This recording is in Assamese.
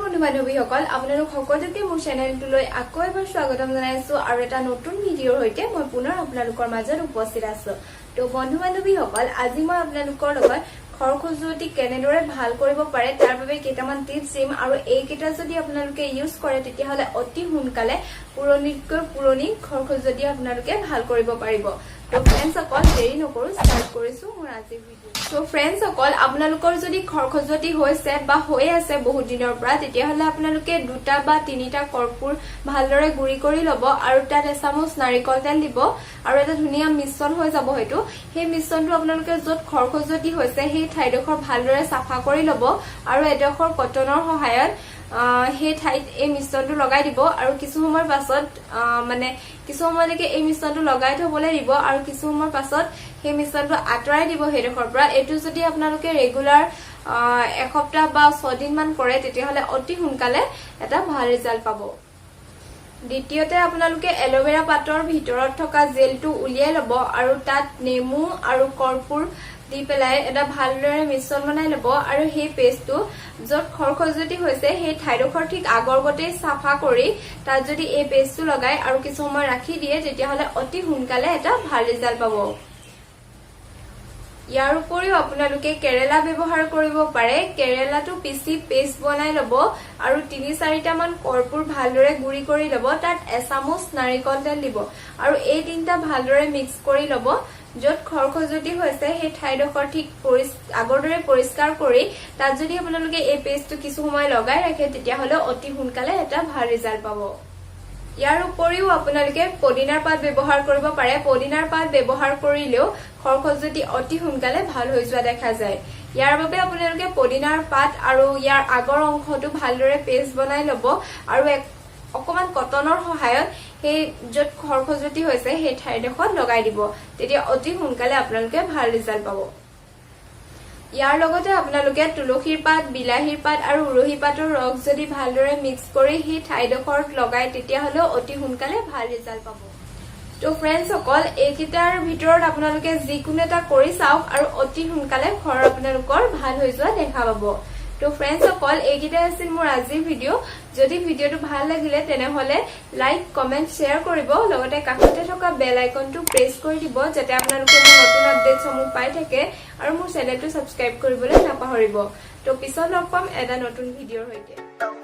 বন্ধু বান্ধৱীসকল আপোনালোক সকলোকে মোৰ চেনেলটোলৈ আকৌ এবাৰ স্বাগতম জনাইছো আৰু এটা নতুন ভিডিঅ'ৰ সৈতে মই পুনৰ আপোনালোকৰ মাজত উপস্থিত আছো। তো বন্ধু বান্ধৱীসকল আজি মই আপোনালোকৰ লগত খৰ খজুৱতি কেনেদৰে ভাল কৰিব পাৰে তাৰ বাবে কেইটামান টিপছ দিম আৰু এইকেইটা যদি আপোনালোকে ইউজ কৰে তেতিয়াহলে অতি সোনকালে পুৰণিতকৈ পুৰণি খৰ খজুৱতি আপোনালোকে ভাল কৰিব পাৰিব। তো ফ্ৰেন্ডছ অকল দেৰি নকৰো স্টাৰ্ট কৰিছো মোৰ আজিৰ ভিডিঅ'। তো ফ্ৰেন্ডছ অকল আপোনালোকৰ যদি খৰ খজুৱতি হৈছে বা হৈ আছে বহুত দিনৰ পৰা তেতিয়াহলে আপোনালোকে দুটা বা তিনিটা কৰ্পূৰ ভালদৰে গুৰি কৰি লব আৰু তাত এচামুচ নাৰিকল তেল দিব আৰু এটা ধুনীয়া মিশ্ৰণ হৈ যাব। হয়তো সেই মিশ্ৰণটো আপোনালোকে য'ত খৰ খজুৱতি হৈছে সেই ঠাইডোখৰ ভালদৰে চাফা কৰি লব আৰু এডোখৰ কটনৰ সহায়ত সেই ঠাইত এই মিশ্ৰণটো লগাই দিব আৰু কিছু সময়ৰ পাছত কিছু সময়লৈকে এই মিশ্ৰণটো লগাই থবলৈ দিব আৰু কিছু সময়ৰ পাছত সেই মিশ্ৰণটো আঁতৰাই দিব সেইডোখৰ পৰা। এইটো যদি আপোনালোকে ৰেগুলাৰ এসপ্তাহ বা 6 দিন মান কৰে তেতিয়াহলে অতি সোনকালে এটা ভাল ৰিজাল্ট পাব। দ্বিতীয়তে আপোনালোকে এল'ভেৰা পাতৰ ভিতৰত থকা জেলটো উলিয়াই লব আৰু তাত নেমু আৰু কৰ্পূৰ দি পেলাই এটা ভালদৰে মিশ্ৰণ বনাই লব আৰু সেই পেষ্টটো য'ত খৰ খজুৱতি হৈছে সেই ঠাইডোখৰ ঠিক আগৰ গতেই চাফা কৰি তাত যদি এই পেষ্টটো লগাই আৰু কিছু সময় ৰাখি দিয়ে তেতিয়াহলে অতি সোনকালে এটা ভাল ৰিজাল্ট পাব। ইয়াৰ উপৰিও আপোনালোকে কেৰেলা ব্যৱহাৰ কৰিব পাৰে। কেৰেলাটো পিচি পেষ্ট বনাই লব আৰু 3-4টা মান কৰ্পূৰ ভালদৰে গুৰি কৰি লব, তাত এচামুচ নাৰিকল তেল দিব আৰু এই তিনিটা ভালদৰে মিক্স কৰি লব। য'ত খৰ খজুৱতি হৈছে সেই ঠাইডোখৰ ঠিক আগৰ দৰে পৰিষ্কাৰ কৰি তাত যদি আপোনালোকে এই পেষ্টটো কিছু সময় লগাই ৰাখে তেতিয়াহলে অতি সোনকালে এটা ভাল ৰিজাল্ট পাব। ইয়াৰ উপৰিও আপোনালোকে পদিনাৰ পাত ব্যৱহাৰ কৰিব পাৰে। পদিনাৰ পাত ব্যৱহাৰ কৰিলেও খৰ খজুৱতি অতি সোনকালে ভাল হৈ যোৱা দেখা যায়। ইয়াৰ বাবে আপোনালোকে পদিনাৰ পাত আৰু ইয়াৰ আগৰ অংশটো ভালদৰে পেষ্ট বনাই লব আৰু অকমান কটনৰ সহায়ত সেই য'ত খৰ খজুৱতি হৈছে সেই ঠাইডোখৰত লগাই দিব, তেতিয়া অতি সোনকালে আপোনালোকে ভাল ৰিজাল্ট পাব। ইয়াৰ লগতে আপোনালোকে তুলসীৰ পাত, বিলাহীৰ পাত আৰু উৰহী পাতৰ ৰস যদি ভালদৰে মিক্স কৰি সেই ঠাইডোখৰত লগাই তেতিয়াহলেও অতি সোনকালে ভাল ৰিজাল্ট পাব। তো ফ্ৰেন্ডছ অকল এইকেইটাৰ ভিতৰত আপোনালোকে যিকোনো এটা কৰি চাওক আৰু অতি সোনকালে খৰ আপোনালোকৰ ভাল হৈ যোৱা দেখা পাব। তো ফ্ৰেন্ডছ অকল এইকেইটাই আছিল মোৰ আজিৰ ভিডিঅ'। যদি ভিডিঅ'টো ভাল লাগিলে তেনেহলে লাইক, কমেন্ট, শ্বেয়াৰ কৰিব, লগতে কাষতে থকা বেল আইকনটো প্ৰেছ কৰি দিব যাতে আপোনালোকে মোৰ নতুন আপডেটসমূহ পাই থাকে আৰু মোৰ চেনেলটো ছাবস্ক্ৰাইব কৰিবলৈ নাপাহৰিব। তো পিছত লগ পাম এটা নতুন ভিডিঅ'ৰ সৈতে।